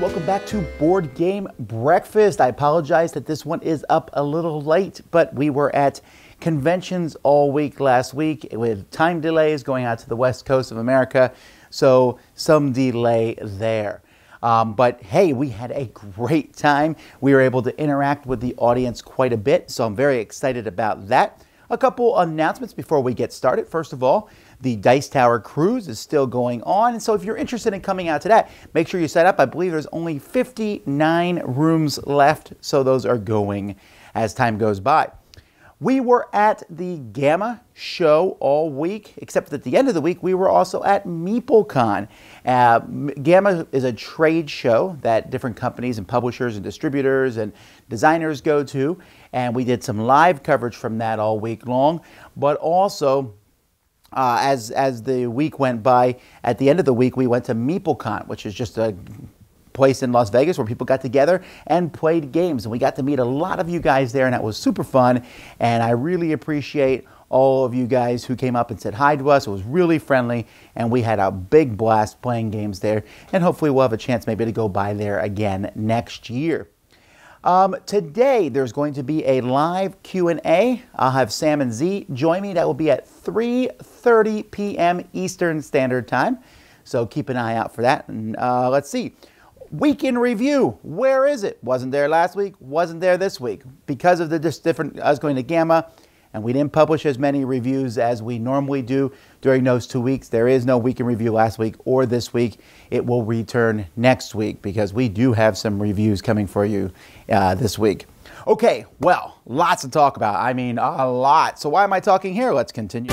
welcome back to Board Game Breakfast. I apologize that this one is up a little late, but we were at conventions all week last week with time delays going out to the west coast of America, so some delay there. But hey, we had a great time. We were able to interact with the audience quite a bit, so I'm very excited about that. A couple announcements before we get started. First of all, the Dice Tower Cruise is still going on, and so if you're interested in coming out to that, make sure you sign up. I believe there's only 59 rooms left, so those are going as time goes by. We were at the Gamma show all week, except at the end of the week, we were also at MeepleCon. Gamma is a trade show that different companies and publishers and distributors and designers go to, and we did some live coverage from that all week long, but also as the week went by, at the end of the week, we went to MeepleCon, which is just a place in Las Vegas where people got together and played games. And we got to meet a lot of you guys there, and that was super fun. And I really appreciate all of you guys who came up and said hi to us. It was really friendly, and we had a big blast playing games there. And hopefully we'll have a chance maybe to go by there again next year. Today, there's going to be a live Q&A. I'll have Sam and Z join me. That will be at 3:30 p.m. Eastern Standard Time. So keep an eye out for that. And let's see. Week in review. Where is it? Wasn't there last week. Wasn't there this week. Because of the different, us going to Gamma, and we didn't publish as many reviews as we normally do during those 2 weeks. There is no week in review last week or this week. It will return next week because we do have some reviews coming for you this week. Okay, well, lots to talk about. I mean, a lot. So why am I talking here? Let's continue.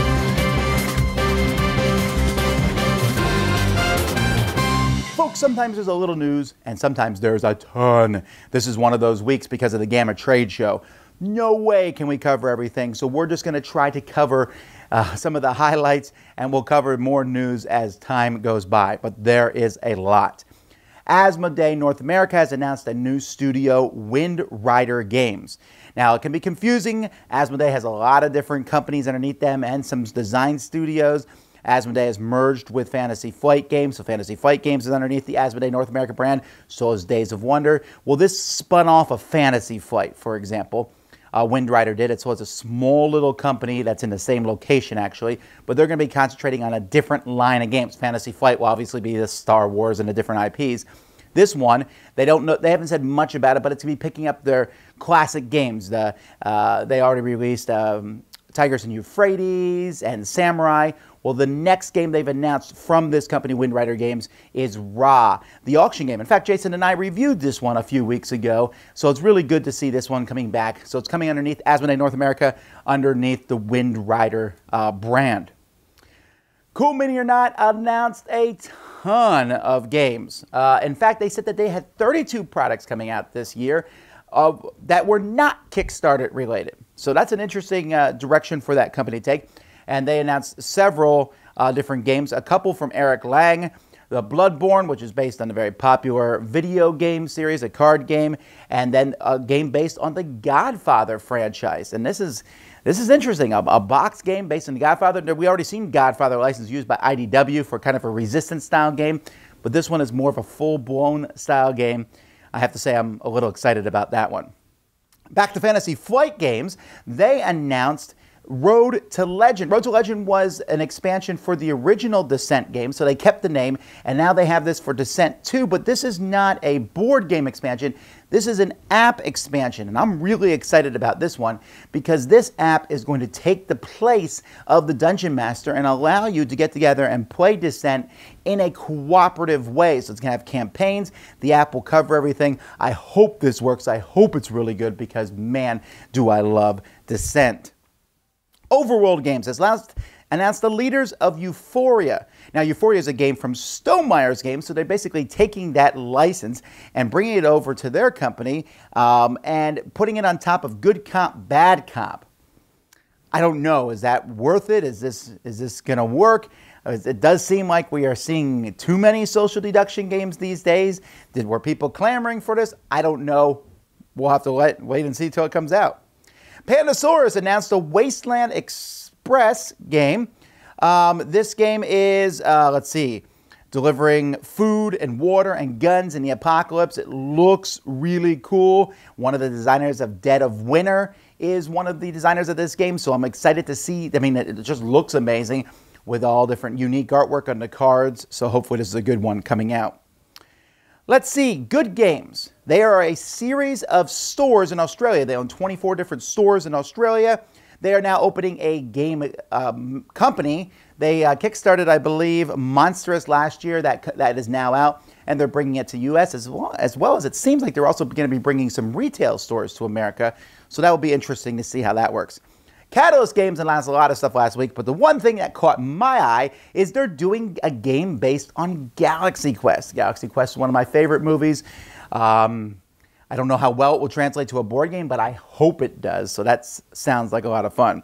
Folks, sometimes there's a little news and sometimes there's a ton. This is one of those weeks because of the Gamma trade show. No way can we cover everything, so we're just going to try to cover some of the highlights, and we'll cover more news as time goes by, but there is a lot. Asmodee North America has announced a new studio, Wind Rider Games. Now, it can be confusing. Asmodee has a lot of different companies underneath them and some design studios. Asmodee has merged with Fantasy Flight Games, so Fantasy Flight Games is underneath the Asmodee North America brand, so is Days of Wonder. Well, this spun off of Fantasy Flight, for example. Wind Rider did it, so it's a small little company that's in the same location, actually, but they're going to be concentrating on a different line of games. Fantasy Flight will obviously be the Star Wars and the different IPs. This one, they don't know, they haven't said much about it, but it's going to be picking up their classic games. They already released Tigris and Euphrates and Samurai. Well, the next game they've announced from this company, Wind Rider Games, is Ra, the auction game. In fact, Jason and I reviewed this one a few weeks ago, so it's really good to see this one coming back. So it's coming underneath Asmodee North America, underneath the Wind Rider brand. Cool Mini or Not announced a ton of games. In fact, they said that they had 32 products coming out this year that were not Kickstarter related. So that's an interesting direction for that company to take. And they announced several different games, a couple from Eric Lang, the Bloodborne, which is based on a very popular video game series, a card game, and then a game based on the Godfather franchise. And this is interesting, a box game based on the Godfather. We already seen Godfather license used by IDW for kind of a Resistance style game, but this one is more of a full-blown style game. I have to say I'm a little excited about that one. Back to Fantasy Flight Games, they announced Road to Legend. Road to Legend was an expansion for the original Descent game, so they kept the name, and now they have this for Descent 2, but this is not a board game expansion. This is an app expansion, and I'm really excited about this one because this app is going to take the place of the Dungeon Master and allow you to get together and play Descent in a cooperative way. So it's going to have campaigns. The app will cover everything. I hope this works. I hope it's really good because, man, do I love Descent. Overworld Games has announced the leaders of Euphoria. Now, Euphoria is a game from Stonemeyer's Games, so they're basically taking that license and bringing it over to their company and putting it on top of Good Cop, Bad Cop. I don't know. Is that worth it? Is this going to work? It does seem like we are seeing too many social deduction games these days. Were people clamoring for this? I don't know. We'll have to wait and see till it comes out. Pandasaurus announced a Wasteland Express game. This game is, let's see, delivering food and water and guns in the apocalypse. It looks really cool. One of the designers of Dead of Winter is one of the designers of this game, so I'm excited to see. I mean, it just looks amazing with all different unique artwork on the cards, so hopefully this is a good one coming out. Let's see, Good Games. They are a series of stores in Australia. They own 24 different stores in Australia. They are now opening a game company. They kickstarted, I believe, Monstrous last year. That is now out, and they're bringing it to U.S. as well as it seems like they're also going to be bringing some retail stores to America. So that will be interesting to see how that works. Catalyst Games announced a lot of stuff last week, but the one thing that caught my eye is they're doing a game based on Galaxy Quest. Galaxy Quest is one of my favorite movies. I don't know how well it will translate to a board game, but I hope it does. So that sounds like a lot of fun.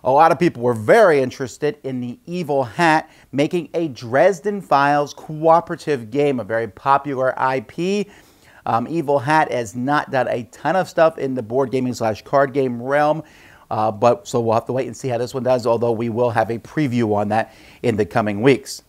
A lot of people were very interested in the Evil Hat making a Dresden Files cooperative game, a very popular IP. Evil Hat has not done a ton of stuff in the board gaming / card game realm, so we'll have to wait and see how this one does, although we will have a preview on that in the coming weeks.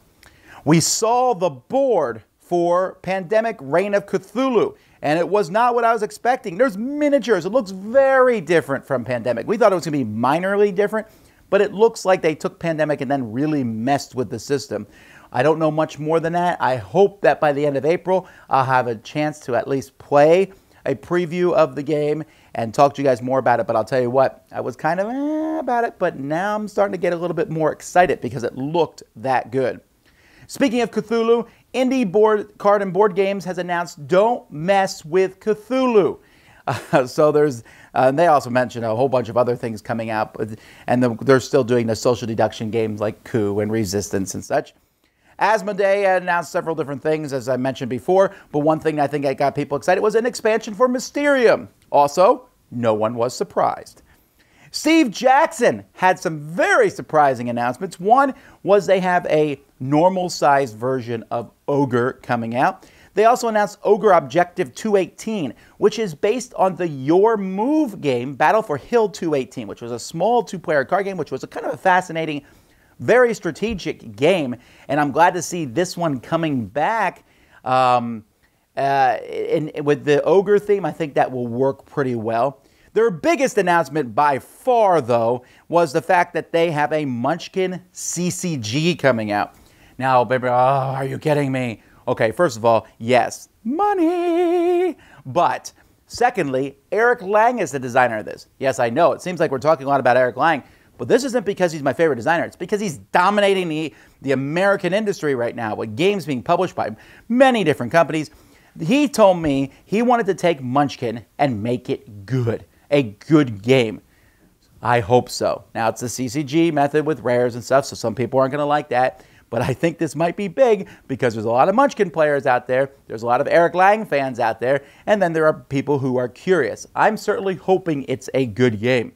We saw the board for Pandemic Reign of Cthulhu, and it was not what I was expecting. There's miniatures. It looks very different from Pandemic. We thought it was going to be minorly different, but it looks like they took Pandemic and then really messed with the system. I don't know much more than that. I hope that by the end of April, I'll have a chance to at least play a preview of the game and talk to you guys more about it. But I'll tell you what, I was kind of about it, but now I'm starting to get a little bit more excited because it looked that good. Speaking of Cthulhu, Indie Card and Board Games has announced don't mess with Cthulhu. So there's, they also mentioned a whole bunch of other things coming out, and they're still doing the social deduction games like Coup and Resistance and such. Asmodee announced several different things, as I mentioned before, but one thing I think that got people excited was an expansion for Mysterium. Also, no one was surprised. Steve Jackson had some very surprising announcements. One was they have a normal-sized version of Ogre coming out. They also announced Ogre Objective 218, which is based on the Your Move game, Battle for Hill 218, which was a small two-player card game, which was a kind of a fascinating, very strategic game. And I'm glad to see this one coming back with the Ogre theme. I think that will work pretty well. Their biggest announcement by far, though, was the fact that they have a Munchkin CCG coming out. Now, baby, are you kidding me? Okay, first of all, yes, money. But secondly, Eric Lang is the designer of this. Yes, I know. It seems like we're talking a lot about Eric Lang, but this isn't because he's my favorite designer. It's because he's dominating the American industry right now with games being published by many different companies. He told me he wanted to take Munchkin and make it good. A good game. I hope so. Now, it's the CCG method with rares and stuff, so some people aren't going to like that. But I think this might be big because there's a lot of Munchkin players out there. There's a lot of Eric Lang fans out there. And then there are people who are curious. I'm certainly hoping it's a good game.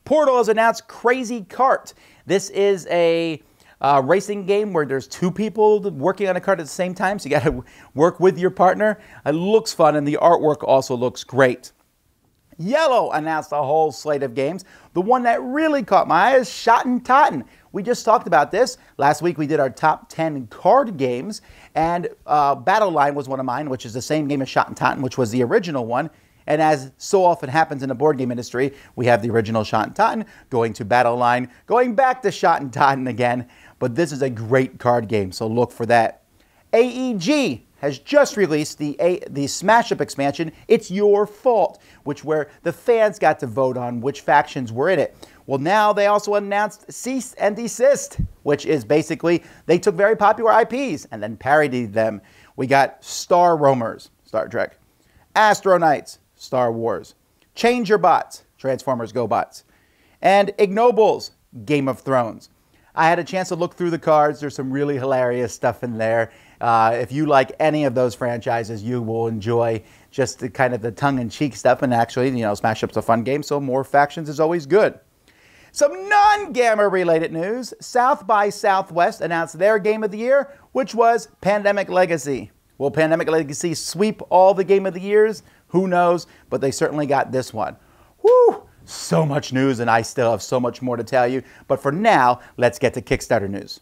Portal has announced Crazy Kart. This is a racing game where there's two people working on a kart at the same time. So you got to work with your partner. It looks fun, and the artwork also looks great. Yellow announced a whole slate of games. The one that really caught my eye is Shotten Totten. We just talked about this. Last week we did our top 10 card games, and Battle Line was one of mine, which is the same game as Shotten Totten, which was the original one. And as so often happens in the board game industry, we have the original Shotten Totten going to Battle Line, going back to Shotten Totten again. But this is a great card game, so look for that. AEG has just released the Smash Up expansion, It's Your Fault, where the fans got to vote on which factions were in it. Well, now they also announced Cease and Desist, which is basically they took very popular IPs and then parodied them. We got Star Roamers, Star Trek, Astro Knights, Star Wars, Change Your Bots, Transformers Go Bots, and Ignobles, Game of Thrones. I had a chance to look through the cards. There's some really hilarious stuff in there. If you like any of those franchises, you will enjoy just the kind of the tongue-in-cheek stuff. And actually, you know, Smash Up's a fun game, so more factions is always good. Some non-Gamma related news. South by Southwest announced their Game of the Year, which was Pandemic Legacy. Will Pandemic Legacy sweep all the Game of the Years? Who knows? But they certainly got this one. Woo! So much news, and I still have so much more to tell you. But for now, let's get to Kickstarter news.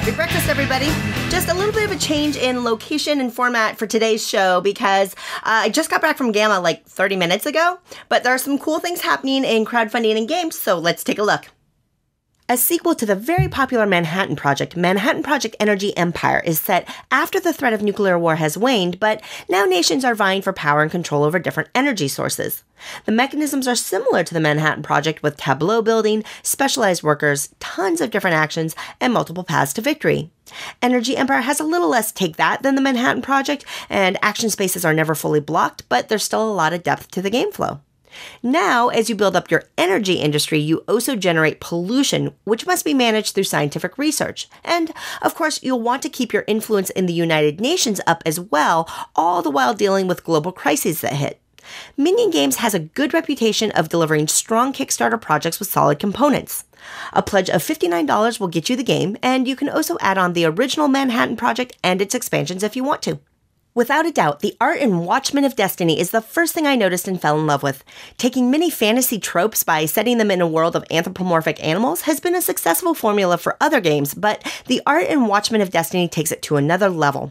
Happy breakfast, everybody. Just a little bit of a change in location and format for today's show because I just got back from Gamma like 30 minutes ago, but there are some cool things happening in crowdfunding and games, so let's take a look. A sequel to the very popular Manhattan Project Energy Empire is set after the threat of nuclear war has waned, but now nations are vying for power and control over different energy sources. The mechanisms are similar to the Manhattan Project with tableau building, specialized workers, tons of different actions, and multiple paths to victory. Energy Empire has a little less take that than the Manhattan Project, and action spaces are never fully blocked, but there's still a lot of depth to the game flow. Now, as you build up your energy industry, you also generate pollution, which must be managed through scientific research. And, of course, you'll want to keep your influence in the United Nations up as well, all the while dealing with global crises that hit. Minion Games has a good reputation of delivering strong Kickstarter projects with solid components. A pledge of $59 will get you the game, and you can also add on the original Manhattan Project and its expansions if you want to. Without a doubt, the art in Watchmen of Destiny is the first thing I noticed and fell in love with. Taking many fantasy tropes by setting them in a world of anthropomorphic animals has been a successful formula for other games, but the art in Watchmen of Destiny takes it to another level.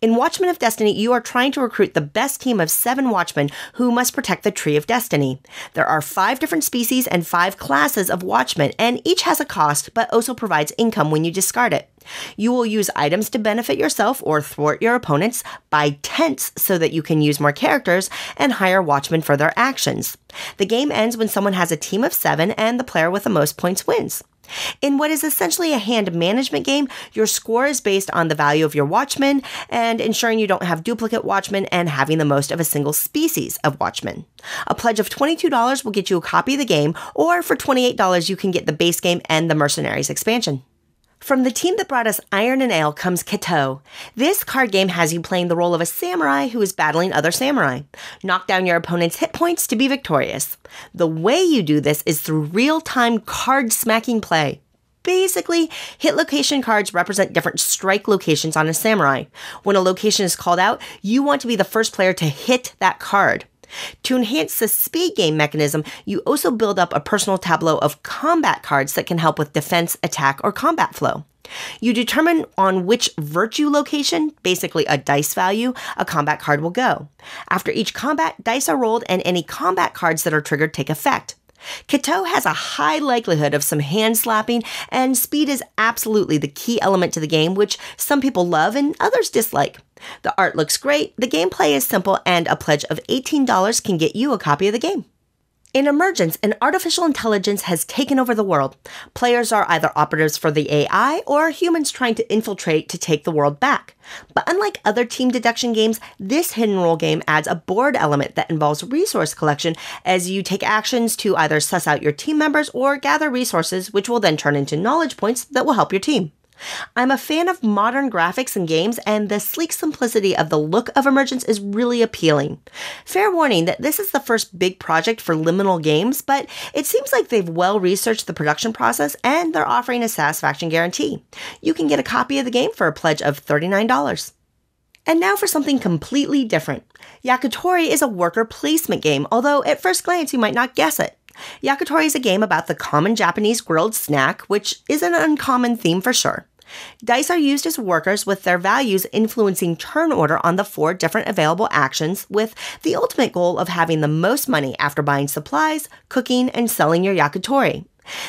In Watchmen of Destiny, you are trying to recruit the best team of 7 Watchmen who must protect the Tree of Destiny. There are 5 different species and 5 classes of Watchmen, and each has a cost, but also provides income when you discard it. You will use items to benefit yourself or thwart your opponents, buy tents so that you can use more characters, and hire Watchmen for their actions. The game ends when someone has a team of 7 and the player with the most points wins. In what is essentially a hand management game, your score is based on the value of your Watchmen and ensuring you don't have duplicate Watchmen and having the most of a single species of Watchmen. A pledge of $22 will get you a copy of the game, or for $28 you can get the base game and the Mercenaries expansion. From the team that brought us Iron and Ale comes Seethe. This card game has you playing the role of a samurai who is battling other samurai. Knock down your opponent's hit points to be victorious. The way you do this is through real-time card-smacking play. Basically, hit location cards represent different strike locations on a samurai. When a location is called out, you want to be the first player to hit that card. To enhance the speed game mechanism, you also build up a personal tableau of combat cards that can help with defense, attack, or combat flow. You determine on which virtue location, basically a dice value, a combat card will go. After each combat, dice are rolled and any combat cards that are triggered take effect. Seethe has a high likelihood of some hand slapping, and speed is absolutely the key element to the game, which some people love and others dislike. The art looks great, the gameplay is simple, and a pledge of $18 can get you a copy of the game. In Emergence, an artificial intelligence has taken over the world. Players are either operatives for the AI or humans trying to infiltrate to take the world back. But unlike other team deduction games, this hidden role game adds a board element that involves resource collection as you take actions to either suss out your team members or gather resources, which will then turn into knowledge points that will help your team. I'm a fan of modern graphics and games, and the sleek simplicity of the look of Emergence is really appealing. Fair warning that this is the first big project for Liminal Games, but it seems like they've well researched the production process and they're offering a satisfaction guarantee. You can get a copy of the game for a pledge of $39. And now for something completely different. Yakitori is a worker placement game, although at first glance you might not guess it. Yakitori is a game about the common Japanese grilled snack, which is an uncommon theme for sure. Dice are used as workers with their values influencing turn order on the 4 different available actions, with the ultimate goal of having the most money after buying supplies, cooking, and selling your yakitori.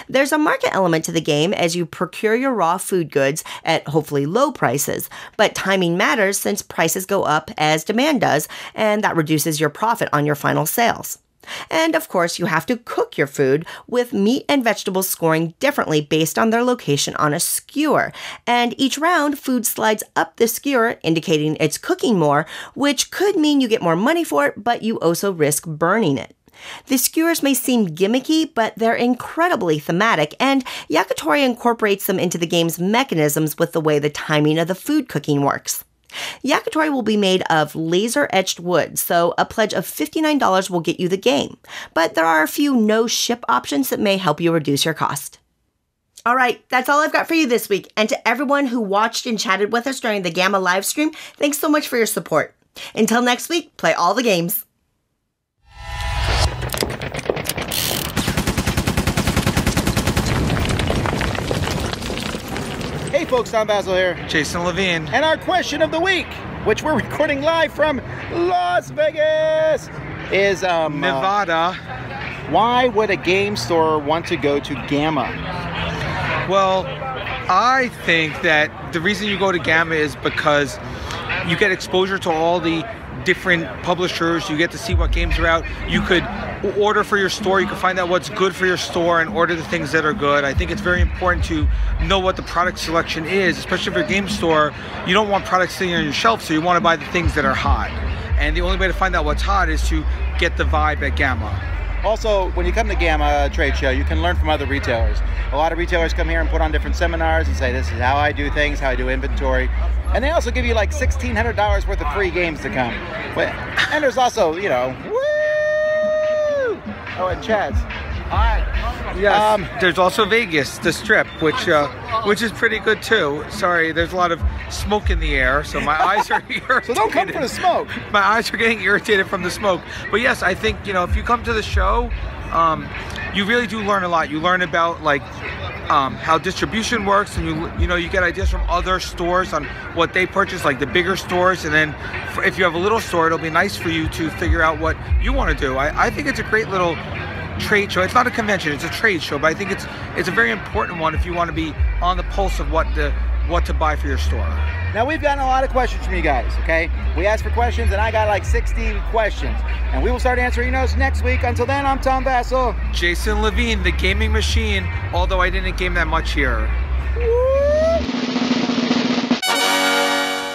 There's a market element to the game as you procure your raw food goods at hopefully low prices, but timing matters since prices go up as demand does, and that reduces your profit on your final sales. And of course, you have to cook your food, with meat and vegetables scoring differently based on their location on a skewer. And each round, food slides up the skewer, indicating it's cooking more, which could mean you get more money for it, but you also risk burning it. The skewers may seem gimmicky, but they're incredibly thematic, and Yakitori incorporates them into the game's mechanisms with the way the timing of the food cooking works. Yakitori will be made of laser-etched wood, so a pledge of $59 will get you the game. But there are a few no-ship options that may help you reduce your cost. All right, that's all I've got for you this week. And to everyone who watched and chatted with us during the Gamma live stream, thanks so much for your support. Until next week, play all the games. Hey Hey folks, Tom Vasel here. Jason Levine. And our question of the week, which we're recording live from Las Vegas, is Nevada. Why would a game store want to go to Gamma? Well, I think that the reason you go to Gamma is because you get exposure to all the different publishers. You get to see what games are out. You could order for your store. You can find out what's good for your store and order the things that are good. I think it's very important to know what the product selection is, especially if you're a game store. You don't want products sitting on your shelf, so you want to buy the things that are hot. And the only way to find out what's hot is to get the vibe at Gamma. Also, when you come to Gamma trade show, you can learn from other retailers. A lot of retailers come here and put on different seminars and say, this is how I do things, how I do inventory. And they also give you like $1,600 worth of free games to come. And there's also, you know, woo! Oh, and Chaz. Hi. Yes. There's also Vegas, the Strip, which is pretty good too. Sorry, there's a lot of smoke in the air, so my eyes are irritated. So don't come for the smoke. My eyes are getting irritated from the smoke. But yes, I think, you know, if you come to the show, you really do learn a lot. You learn about like how distribution works, and you know you get ideas from other stores on what they purchase, like the bigger stores. And then if you have a little store, it'll be nice for you to figure out what you want to do. I think it's a great little trade show. It's not a convention, it's a trade show, but I think it's a very important one if you want to be on the pulse of what to buy for your store. Now, we've gotten a lot of questions from you guys, okay? We asked for questions, and I got like 60 questions. And we will start answering those next week. Until then, I'm Tom Vasel. Jason Levine, the gaming machine, although I didn't game that much here.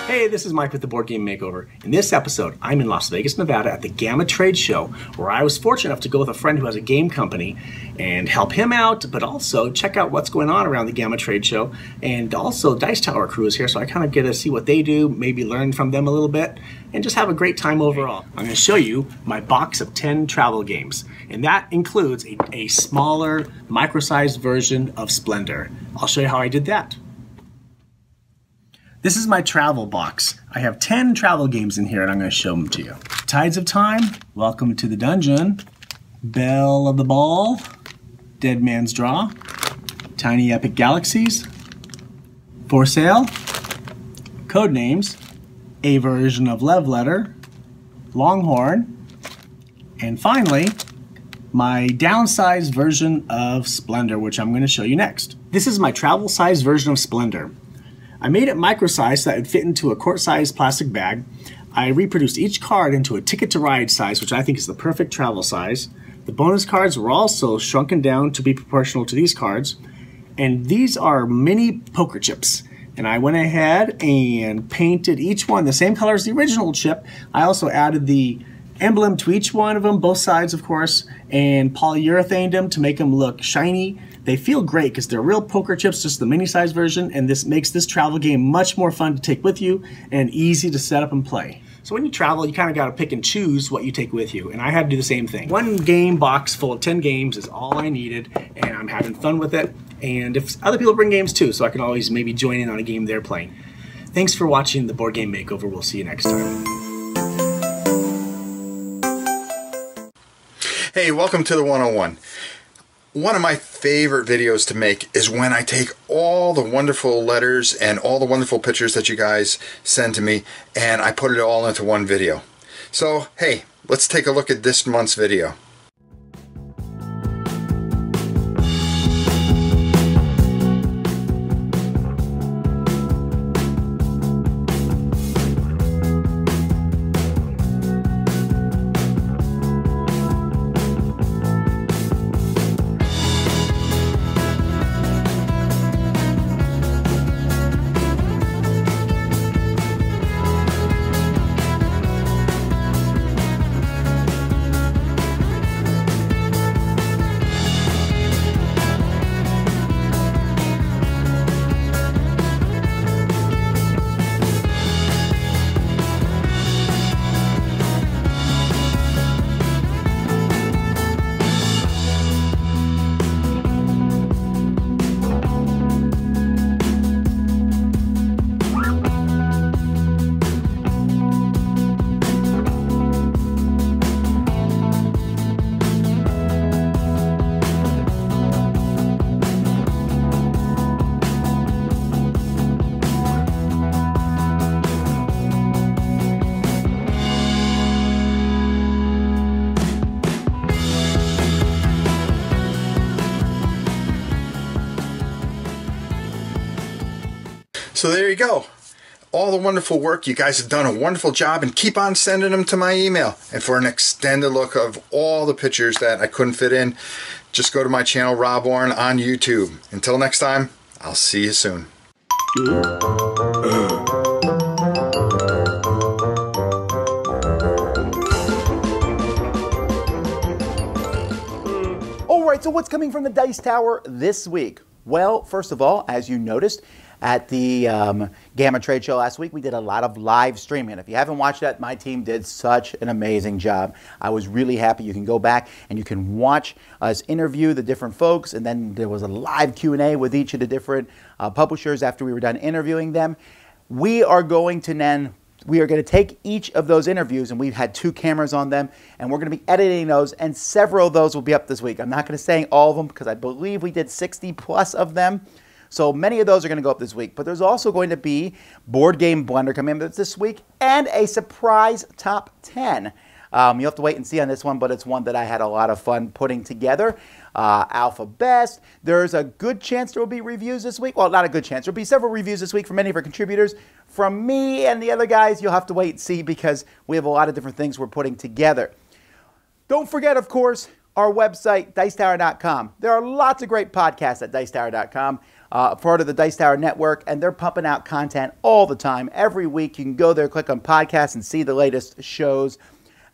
Hey, this is Mike with the Board Game Makeover. In this episode, I'm in Las Vegas, Nevada at the Gamma Trade Show, where I was fortunate enough to go with a friend who has a game company and help him out, but also check out what's going on around the Gamma Trade Show. And also, Dice Tower crew is here, so I kind of get to see what they do, maybe learn from them a little bit, and just have a great time overall. I'm going to show you my box of 10 travel games, and that includes a smaller, micro-sized version of Splendor. I'll show you how I did that. This is my travel box. I have 10 travel games in here, and I'm going to show them to you. Tides of Time, Welcome to the Dungeon, Belle of the Ball, Dead Man's Draw, Tiny Epic Galaxies, For Sale, Codenames, a version of Love Letter, Longhorn, and finally, my downsized version of Splendor, which I'm going to show you next. This is my travel-sized version of Splendor. I made it micro-sized so that it would fit into a quart-sized plastic bag. I reproduced each card into a ticket-to-ride size, which I think is the perfect travel size. The bonus cards were also shrunken down to be proportional to these cards. And these are mini poker chips. And I went ahead and painted each one the same color as the original chip. I also added the emblem to each one of them, both sides of course, and polyurethaned them to make them look shiny. They feel great because they're real poker chips, just the mini size version, and this makes this travel game much more fun to take with you and easy to set up and play. So when you travel, you kind of got to pick and choose what you take with you, and I had to do the same thing. One game box full of 10 games is all I needed, and I'm having fun with it. And if other people bring games too, so I can always maybe join in on a game they're playing. Thanks for watching the Board Game Makeover. We'll see you next time. Hey, welcome to the 101. One of my favorite videos to make is when I take all the wonderful letters and all the wonderful pictures that you guys send to me and I put it all into one video. So, hey, let's take a look at this month's video. So there you go. All the wonderful work. You guys have done a wonderful job, and keep on sending them to my email. And for an extended look of all the pictures that I couldn't fit in, just go to my channel, Rob Orrin, on YouTube. Until next time, I'll see you soon. Alright, so what's coming from the Dice Tower this week? Well, first of all, as you noticed, at the Gamma Trade Show last week, we did a lot of live streaming. If you haven't watched that, my team did such an amazing job. I was really happy. You can go back and you can watch us interview the different folks, and then there was a live Q&A with each of the different publishers after we were done interviewing them. We are going to take each of those interviews, and we've had 2 cameras on them, and we're going to be editing those, and several of those will be up this week. I'm not going to say all of them because I believe we did 60 plus of them. So many of those are going to go up this week. But there's also going to be Board Game Blender coming up this week and a surprise top 10. You'll have to wait and see on this one, but it's one that I had a lot of fun putting together. Alpha Best. There's a good chance there will be reviews this week. Well, not a good chance. There will be several reviews this week from many of our contributors. From me and the other guys, you'll have to wait and see because we have a lot of different things we're putting together. Don't forget, of course, our website, Dicetower.com. There are lots of great podcasts at Dicetower.com. Part of the Dice Tower Network, and they're pumping out content all the time. Every week you can go there, click on podcasts, and see the latest shows.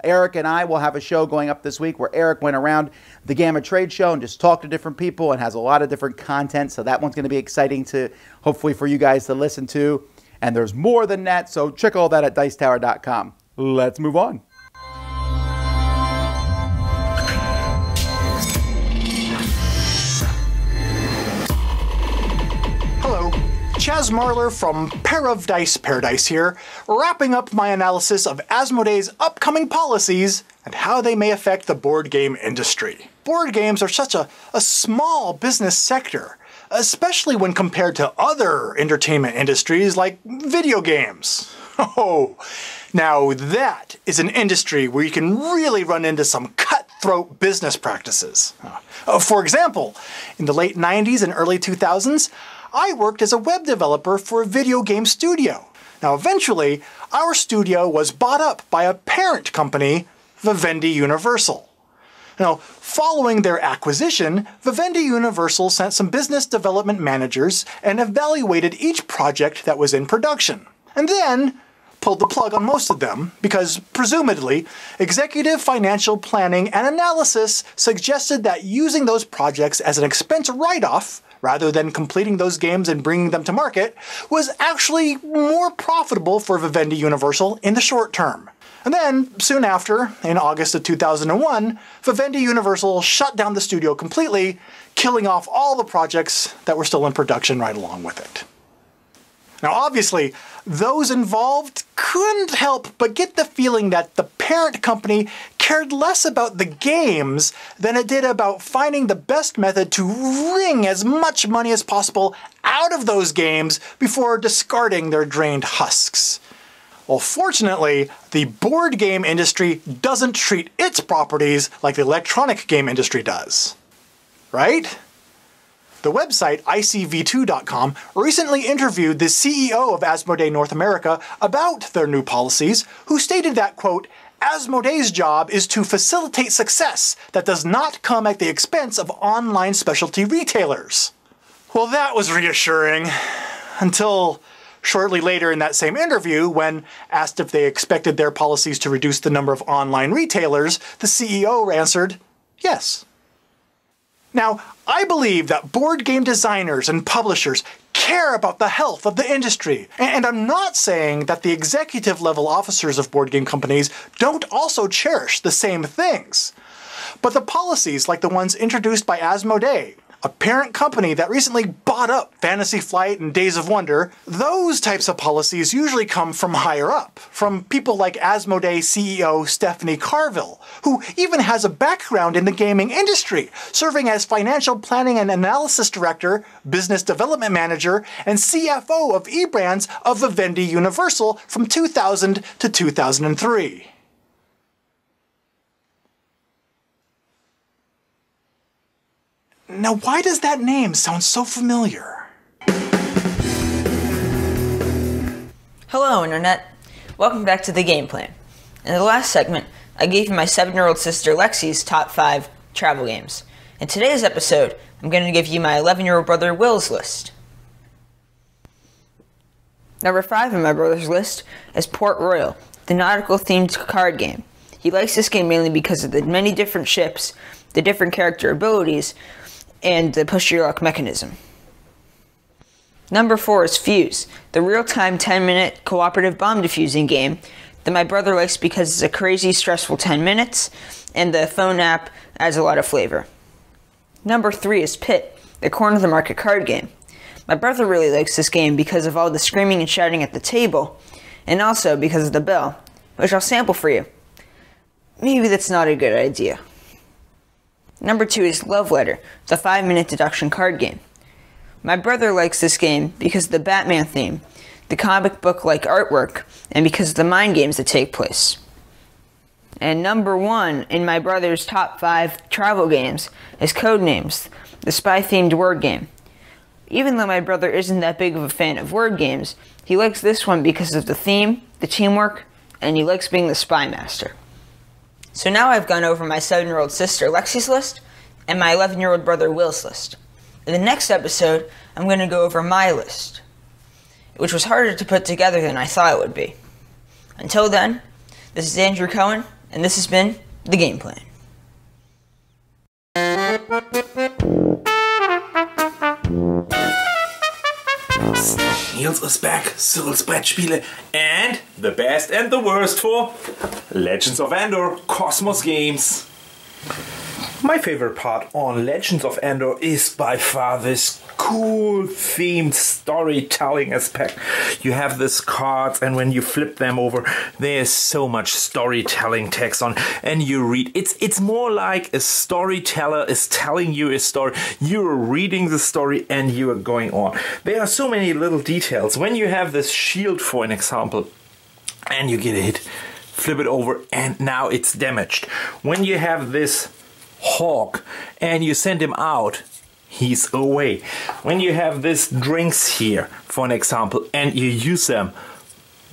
Eric and I will have a show going up this week where Eric went around the Gamma Trade Show and just talked to different people and has a lot of different content. So that one's going to be exciting to, hopefully, for you guys to listen to. And there's more than that, so check all that at Dicetower.com. Let's move on. Chaz Marler from Pair of Dice Paradise here, wrapping up my analysis of Asmodee's upcoming policies and how they may affect the board game industry. Board games are such a small business sector, especially when compared to other entertainment industries like video games. Oh, now that is an industry where you can really run into some cutthroat business practices. For example, in the late 90s and early 2000s, I worked as a web developer for a video game studio. Now eventually, our studio was bought up by a parent company, Vivendi Universal. Now, following their acquisition, Vivendi Universal sent some business development managers and evaluated each project that was in production. And then pulled the plug on most of them because, presumably, executive financial planning and analysis suggested that using those projects as an expense write-off rather than completing those games and bringing them to market, was actually more profitable for Vivendi Universal in the short term. And then, soon after, in August of 2001, Vivendi Universal shut down the studio completely, killing off all the projects that were still in production right along with it. Now obviously, those involved couldn't help but get the feeling that the parent company cared less about the games than it did about finding the best method to wring as much money as possible out of those games before discarding their drained husks. Well, fortunately, the board game industry doesn't treat its properties like the electronic game industry does. Right? The website ICV2.com recently interviewed the CEO of Asmodee North America about their new policies, who stated that, quote, Asmodee's job is to facilitate success that does not come at the expense of online specialty retailers. Well, that was reassuring, until shortly later in that same interview, when asked if they expected their policies to reduce the number of online retailers, the CEO answered, yes. Now, I believe that board game designers and publishers care about the health of the industry, and I'm not saying that the executive level officers of board game companies don't also cherish the same things. But the policies like the ones introduced by Asmodee, a parent company that recently bought up Fantasy Flight and Days of Wonder, those types of policies usually come from higher up, from people like Asmodee CEO Stephanie Carville, who even has a background in the gaming industry, serving as financial planning and analysis director, business development manager, and CFO of eBrands of Vivendi Universal from 2000 to 2003. Now, why does that name sound so familiar? Hello, Internet. Welcome back to the Game Plan. In the last segment, I gave you my 7-year-old sister Lexi's top 5 travel games. In today's episode, I'm going to give you my 11-year-old brother Will's list. Number 5 on my brother's list is Port Royal, the nautical-themed card game. He likes this game mainly because of the many different ships, the different character abilities, and the push-your-luck mechanism. Number 4 is Fuse, the real-time 10-minute cooperative bomb defusing game that my brother likes because it's a crazy, stressful 10 minutes, and the phone app adds a lot of flavor. Number 3 is Pit, the corner-of-the-market card game. My brother really likes this game because of all the screaming and shouting at the table, and also because of the bell, which I'll sample for you. Maybe that's not a good idea. Number 2 is Love Letter, the 5-minute deduction card game. My brother likes this game because of the Batman theme, the comic book-like artwork, and because of the mind games that take place. And number 1 in my brother's top 5 travel games is Codenames, the spy-themed word game. Even though my brother isn't that big of a fan of word games, he likes this one because of the theme, the teamwork, and he likes being the spy master. So now I've gone over my 7-year-old sister Lexi's list and my 11-year-old brother Will's list. In the next episode, I'm going to go over my list, which was harder to put together than I thought it would be. Until then, this is Andrew Cohen, and this has been The Game Plan. Niels is back, Cyril's Brettspiele, and the best and the worst for Legends of Andor Cosmos Games. My favorite part on Legends of Andor is by far this cool themed storytelling aspect. You have these cards, and when you flip them over, there's so much storytelling text on, and you read. It's more like a storyteller is telling you a story. You're reading the story, and you are going on. There are so many little details. When you have this shield, for an example, and you get a hit, flip it over, and now it's damaged. When you have this hawk and you send him out, he's away. When you have these drinks here, for an example, and you use them,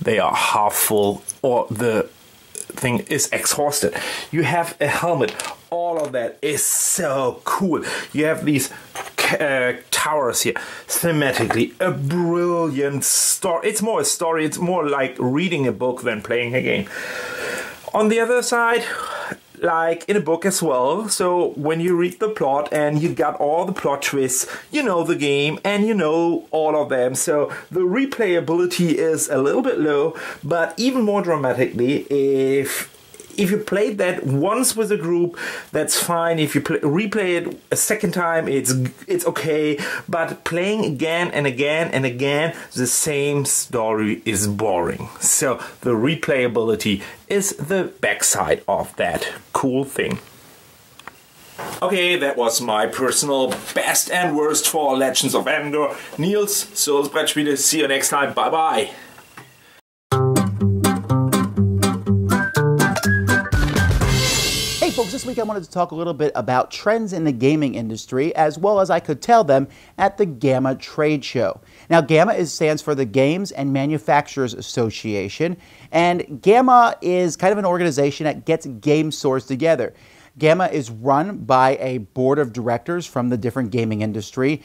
they are half full or the thing is exhausted. You have a helmet. All of that is so cool. You have these towers here. Thematically, a brilliant story. It's more a story. It's more like reading a book than playing a game. On the other side, like in a book as well, so when you read the plot and you got all the plot twists, you know the game and you know all of them, so the replayability is a little bit low, but even more dramatically, if you played that once with a group, that's fine. If you replay it a second time, it's okay. But playing again and again and again, the same story is boring. So the replayability is the backside of that cool thing. Okay, that was my personal best and worst for Legends of Andor. Niels, Cyril's Brettspiele. See you next time. Bye bye. Hey folks, this week I wanted to talk a little bit about trends in the gaming industry as well as I could tell them at the GAMA trade show. Now GAMA stands for the Games and Manufacturers Association, and GAMA is kind of an organization that gets game stores together. GAMA is run by a board of directors from the different gaming industry.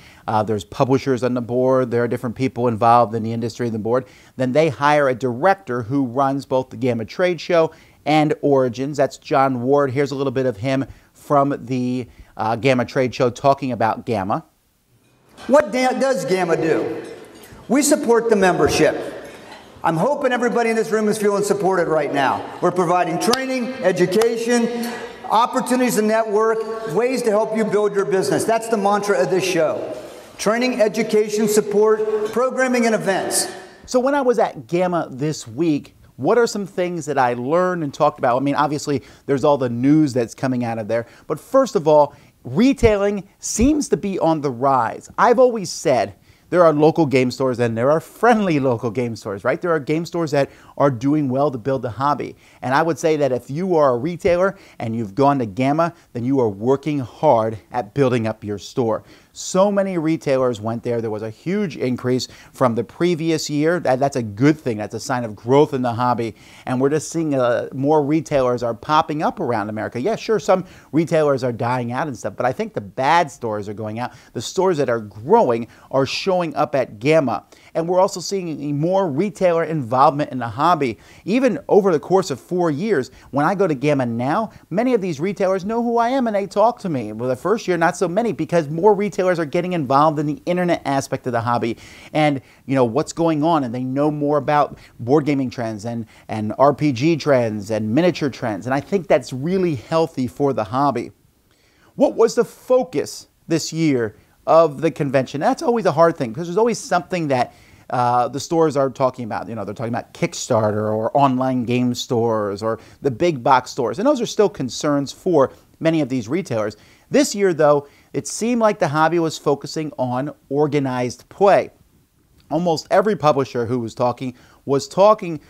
There's publishers on the board, there are different people involved in the industry and the board. Then they hire a director who runs both the GAMA trade show and Origins. That's John Ward. Here's a little bit of him from the GAMA trade show talking about GAMA. What does GAMA do? We support the membership. I'm hoping everybody in this room is feeling supported right now. We're providing training, education, opportunities to network, ways to help you build your business. That's the mantra of this show. Training, education, support, programming, and events. So when I was at GAMA this week, what are some things that I learned and talked about? I mean, obviously, there's all the news that's coming out of there. But first of all, retailing seems to be on the rise. I've always said there are local game stores and there are friendly local game stores, right? There are game stores that are doing well to build a hobby. And I would say that if you are a retailer and you've gone to GAMA, then you are working hard at building up your store. So many retailers went there. There was a huge increase from the previous year. That's a good thing. That's a sign of growth in the hobby. And we're just seeing more retailers are popping up around America. Yeah, sure, some retailers are dying out and stuff, but I think the bad stores are going out. The stores that are growing are showing up at GAMA. And we're also seeing more retailer involvement in the hobby. Even over the course of 4 years, when I go to GAMA now, many of these retailers know who I am and they talk to me. Well, the first year, not so many, because more retailers are getting involved in the internet aspect of the hobby and, you know, what's going on, and they know more about board gaming trends and RPG trends and miniature trends. And I think that's really healthy for the hobby. What was the focus this year of the convention? That's always a hard thing because there's always something that the stores are talking about. You know, they're talking about Kickstarter or online game stores or the big box stores. And those are still concerns for many of these retailers. This year, though, it seemed like the hobby was focusing on organized play. Almost every publisher who was talking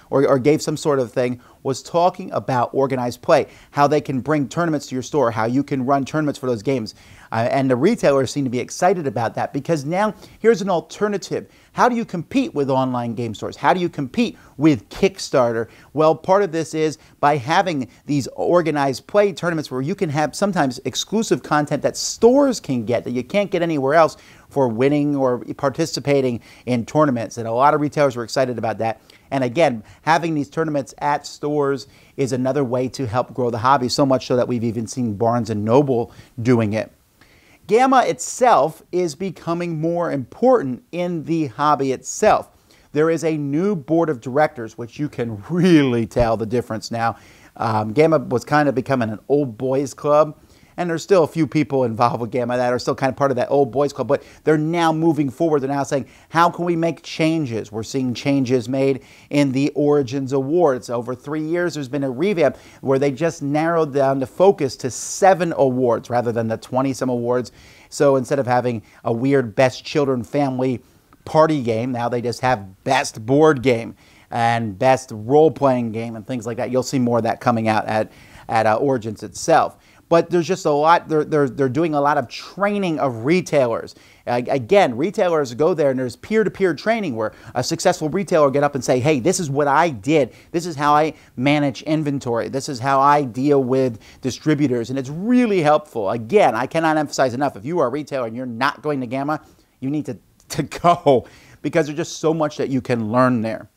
or gave some sort of thing was talking about organized play, how they can bring tournaments to your store, how you can run tournaments for those games. And the retailers seem to be excited about that because now here's an alternative. How do you compete with online game stores? How do you compete with Kickstarter? Well, part of this is by having these organized play tournaments where you can have sometimes exclusive content that stores can get that you can't get anywhere else for winning or participating in tournaments. And a lot of retailers were excited about that. And again, having these tournaments at stores is another way to help grow the hobby, so much so that we've even seen Barnes & Noble doing it. GAMA itself is becoming more important in the hobby itself. There is a new board of directors, which you can really tell the difference now. GAMA was kind of becoming an old boys club, and there's still a few people involved with GAMA that are still kind of part of that old boys club, but they're now moving forward. They're now saying, how can we make changes? We're seeing changes made in the Origins Awards. Over 3 years, there's been a revamp where they just narrowed down the focus to 7 awards rather than the 20-some awards. So instead of having a weird best children family party game, now they just have best board game and best role-playing game and things like that. You'll see more of that coming out at Origins itself. But there's just a lot, they're doing a lot of training of retailers. Again, retailers go there and there's peer-to-peer training where a successful retailer will get up and say, hey, this is what I did. This is how I manage inventory. This is how I deal with distributors. And it's really helpful. Again, I cannot emphasize enough, if you are a retailer and you're not going to GAMA, you need to go because there's just so much that you can learn there.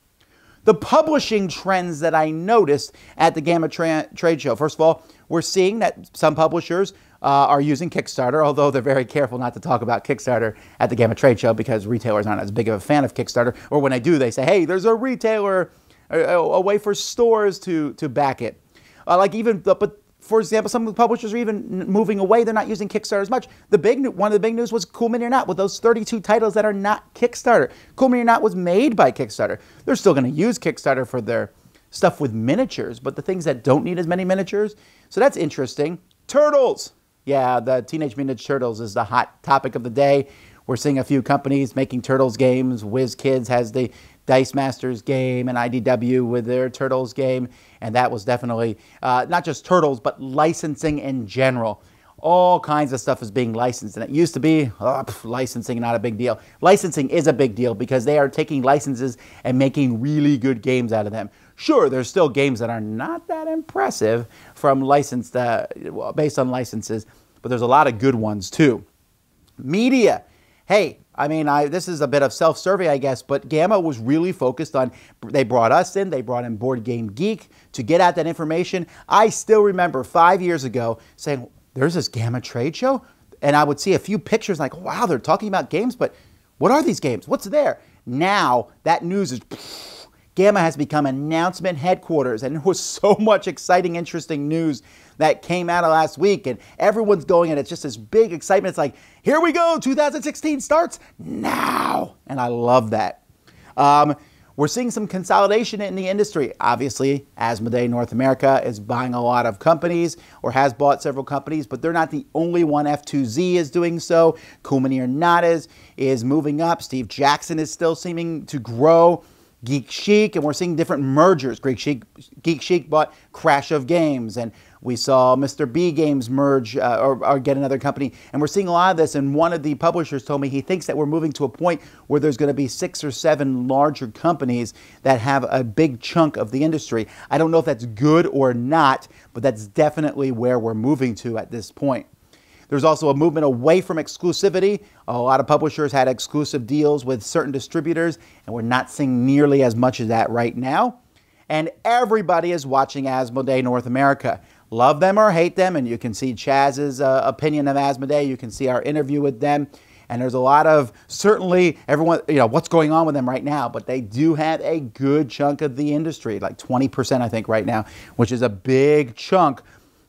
The publishing trends that I noticed at the GAMA trade show. First of all, we're seeing that some publishers are using Kickstarter, although they're very careful not to talk about Kickstarter at the GAMA trade show because retailers aren't as big of a fan of Kickstarter. Or when they do, they say, hey, there's a retailer, a way for stores to back it. But for example, some of the publishers are even moving away. They're not using Kickstarter as much. One of the big news was Cool Mini or Not with those 32 titles that are not Kickstarter. Cool Mini or Not was made by Kickstarter. They're still going to use Kickstarter for their stuff with miniatures, but the things that don't need as many miniatures. So that's interesting. Turtles. Yeah, the Teenage Mutant Ninja Turtles is the hot topic of the day. We're seeing a few companies making Turtles games. WizKids has the Dice Masters game and IDW with their Turtles game. And that was definitely not just Turtles, but licensing in general. All kinds of stuff is being licensed. And it used to be, licensing, not a big deal. Licensing is a big deal because they are taking licenses and making really good games out of them. Sure, there's still games that are not that impressive from licensed, based on licenses, but there's a lot of good ones too. Media. Hey, I mean, this is a bit of self-survey, I guess, but GAMA was really focused on, they brought us in, they brought in Board Game Geek to get out that information. I still remember 5 years ago saying, there's this GAMA trade show? And I would see a few pictures like, wow, they're talking about games, but what are these games? What's there? Now, that news is, GAMA has become announcement headquarters, and there was so much exciting, interesting news that came out of last week, and everyone's going, and it's just this big excitement. It's like, here we go, 2016 starts now, and I love that. We're seeing some consolidation in the industry. Obviously, Asmodee North America is buying a lot of companies, or has bought several companies, but they're not the only one. F2Z is doing so. Cool Mini or Not is moving up. Steve Jackson is still seeming to grow. Geek Chic, and we're seeing different mergers. Geek Chic bought Crash of Games, and We saw Mr. B Games merge or get another company, and we're seeing a lot of this. And one of the publishers told me he thinks that we're moving to a point where there's going to be 6 or 7 larger companies that have a big chunk of the industry. I don't know if that's good or not, but that's definitely where we're moving to at this point. There's also a movement away from exclusivity. A lot of publishers had exclusive deals with certain distributors, and we're not seeing nearly as much of that right now. And everybody is watching Asmodee North America. Love them or hate them, and you can see Chaz's opinion of Asmodee. You can see our interview with them. And there's a lot of, certainly, everyone, what's going on with them right now, but they do have a good chunk of the industry, like 20%, I think, right now, which is a big chunk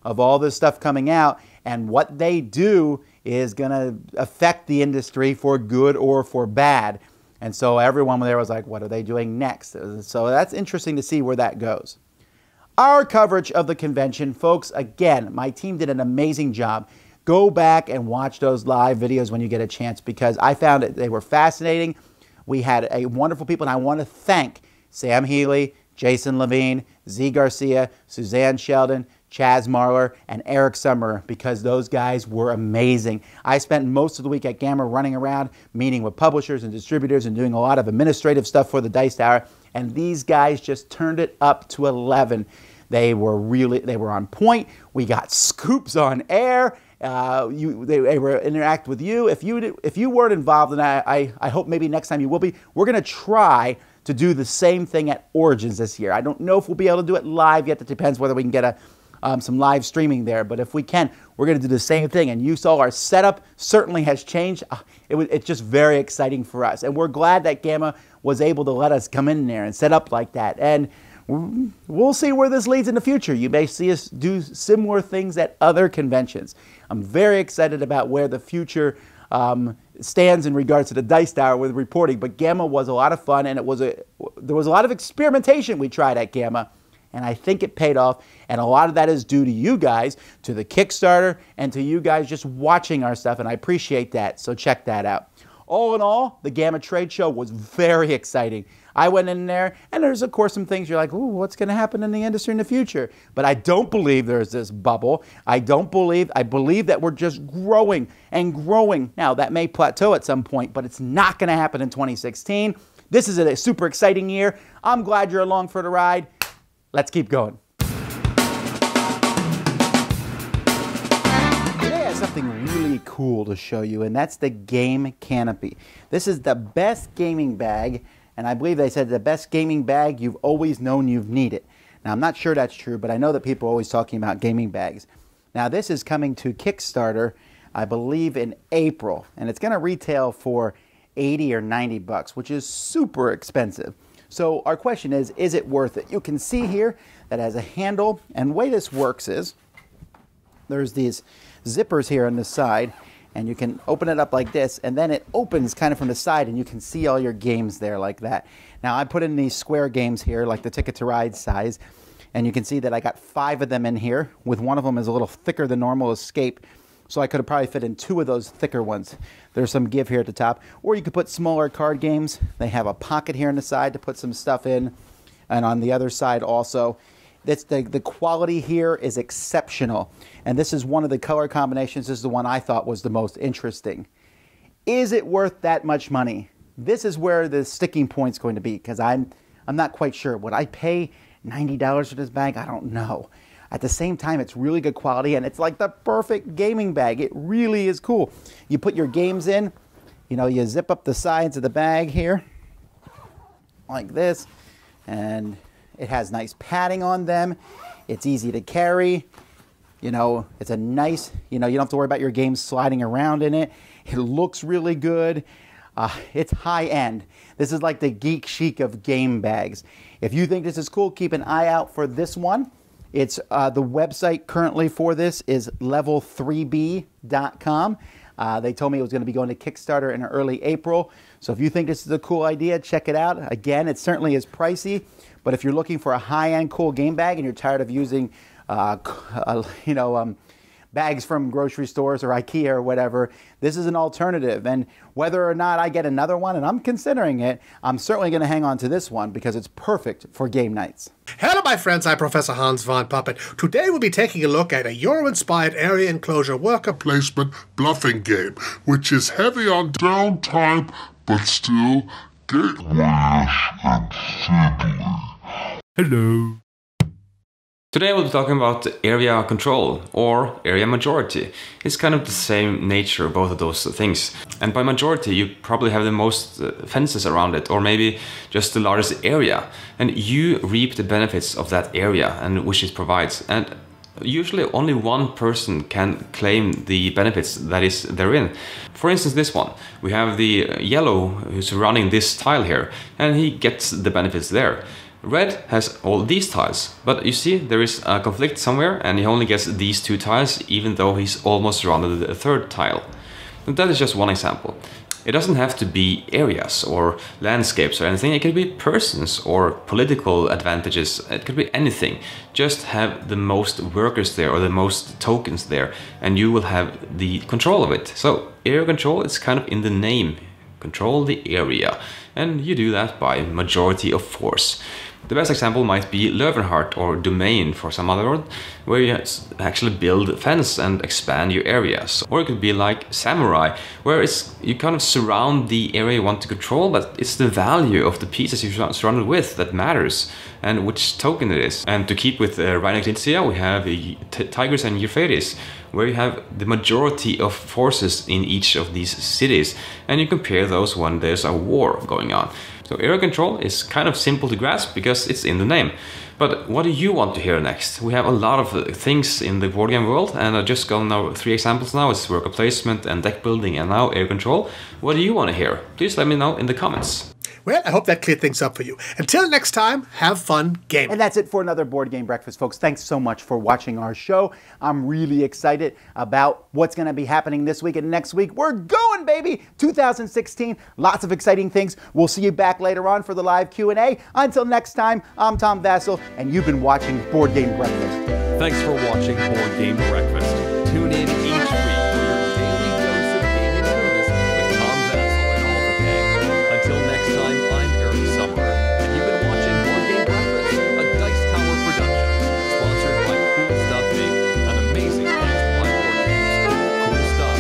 of all this stuff coming out. And what they do is going to affect the industry for good or for bad. And so everyone there was like, what are they doing next? So that's interesting to see where that goes. Our coverage of the convention, folks, again, my team did an amazing job. Go back and watch those live videos when you get a chance, because I found it, they were fascinating. We had a wonderful people, and I want to thank Sam Healy, Jason Levine, Z Garcia, Suzanne Sheldon, Chaz Marler, and Eric Summer, because those guys were amazing. I spent most of the week at Gamma running around, meeting with publishers and distributors and doing a lot of administrative stuff for the Dice Tower, and these guys just turned it up to 11. They were on point. We got scoops on air. They were interact with you. If you weren't involved, and I hope maybe next time you will be, we're going to try to do the same thing at Origins this year. I don't know if we'll be able to do it live yet. It depends whether we can get some live streaming there. But if we can, we're going to do the same thing. And you saw our setup certainly has changed. It's just very exciting for us. And we're glad that Gamma was able to let us come in there and set up like that. And we'll see where this leads in the future. You may see us do similar things at other conventions. I'm very excited about where the future stands in regards to the Dice Tower with reporting. But Gamma was a lot of fun, and there was a lot of experimentation we tried at Gamma, and I think it paid off. And a lot of that is due to you guys, to the Kickstarter, and to you guys just watching our stuff, and I appreciate that. So check that out. All in all, the Gamma Trade Show was very exciting. I went in there, and there's, of course, some things you're like, ooh, what's going to happen in the industry in the future? But I don't believe there's this bubble. I believe that we're just growing and growing. Now, that may plateau at some point, but it's not going to happen in 2016. This is a super exciting year. I'm glad you're along for the ride. Let's keep going. Something really cool to show you, and that's the Game Canopy. This is the best gaming bag, and I believe they said the best gaming bag you've always known you've needed. Now, I'm not sure that's true, but I know that people are always talking about gaming bags. Now, this is coming to Kickstarter, I believe, in April, and it's going to retail for 80 or 90 bucks, which is super expensive. So our question is it worth it? You can see here that it has a handle, and the way this works is there's these zippers here on the side, and you can open it up like this, and then it opens kind of from the side, and you can see all your games there like that. Now, I put in these square games here, like the Ticket to Ride size, and you can see that I got 5 of them in here, with one of them is a little thicker than normal, Escape, so I could have probably fit in 2 of those thicker ones. There's some give here at the top, or you could put smaller card games. They have a pocket here on the side to put some stuff in, and on the other side also. The quality here is exceptional, and this is one of the color combinations. This is the one I thought was the most interesting. Is it worth that much money? This is where the sticking point's going to be, because I'm not quite sure. Would I pay $90 for this bag? I don't know. At the same time, it's really good quality, and it's like the perfect gaming bag. It really is cool. You put your games in, you zip up the sides of the bag here, like this, and it has nice padding on them. It's easy to carry. It's a nice, you don't have to worry about your games sliding around in it. It looks really good. It's high end. This is like the geek chic of game bags. If you think this is cool, keep an eye out for this one. It's the website currently for this is level3b.com. They told me it was going to be going to Kickstarter in early April. So if you think this is a cool idea, check it out. Again, it certainly is pricey. But if you're looking for a high-end cool game bag and you're tired of using, bags from grocery stores or IKEA or whatever. This is an alternative. And whether or not I get another one, and I'm considering it, I'm certainly going to hang on to this one because it's perfect for game nights. Hello, my friends. I'm Professor Hans von Puppet. Today we'll be taking a look at a Euro-inspired area enclosure worker placement bluffing game, which is heavy on downtime, but still gateway-ish and fiddly. Hello. Today we'll be talking about area control or area majority. It's kind of the same nature of both of those things. And by majority you probably have the most fences around it, or maybe just the largest area. And you reap the benefits of that area and which it provides. And usually only one person can claim the benefits that is therein. For instance, this one. We have the yellow who's running this tile here, and he gets the benefits there. Red has all these tiles, but you see there is a conflict somewhere and he only gets these 2 tiles even though he's almost rounded the 3rd tile. And that is just one example. It doesn't have to be areas or landscapes or anything. It could be persons or political advantages. It could be anything. Just have the most workers there or the most tokens there and you will have the control of it. So area control is kind of in the name. Control the area. And you do that by majority of force. The best example might be Löwenhart or Domain for some other word, where you actually build a fence and expand your areas. Or it could be like Samurai, where you kind of surround the area you want to control, but it's the value of the pieces you're surrounded with that matters, and which token it is. And to keep with Reiner Knizia, we have Takras and Euphrates, where you have the majority of forces in each of these cities, and you compare those when there's a war going on. So area control is kind of simple to grasp because it's in the name. But what do you want to hear next? We have a lot of things in the board game world, and I've just gone over 3 examples now. It's worker placement and deck building and now area control. What do you want to hear? Please let me know in the comments. Well, I hope that cleared things up for you. Until next time, have fun gaming. And that's it for another Board Game Breakfast, folks. Thanks so much for watching our show. I'm really excited about what's going to be happening this week and next week. We're going, baby! 2016, lots of exciting things. We'll see you back later on for the live Q&A. Until next time, I'm Tom Vasel, and you've been watching Board Game Breakfast. Thanks for watching Board Game Breakfast. Tune in each week for your daily dose of gaming goodness with Tom Vasel and all the gang. Until next time, I'm Eric Summer, and you've been watching Board Game Breakfast, a Dice Tower production, sponsored by Cool Stuff Inc., an amazing place to buy board games. Cool stuff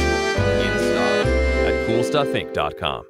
in stock at CoolStuffInc.com.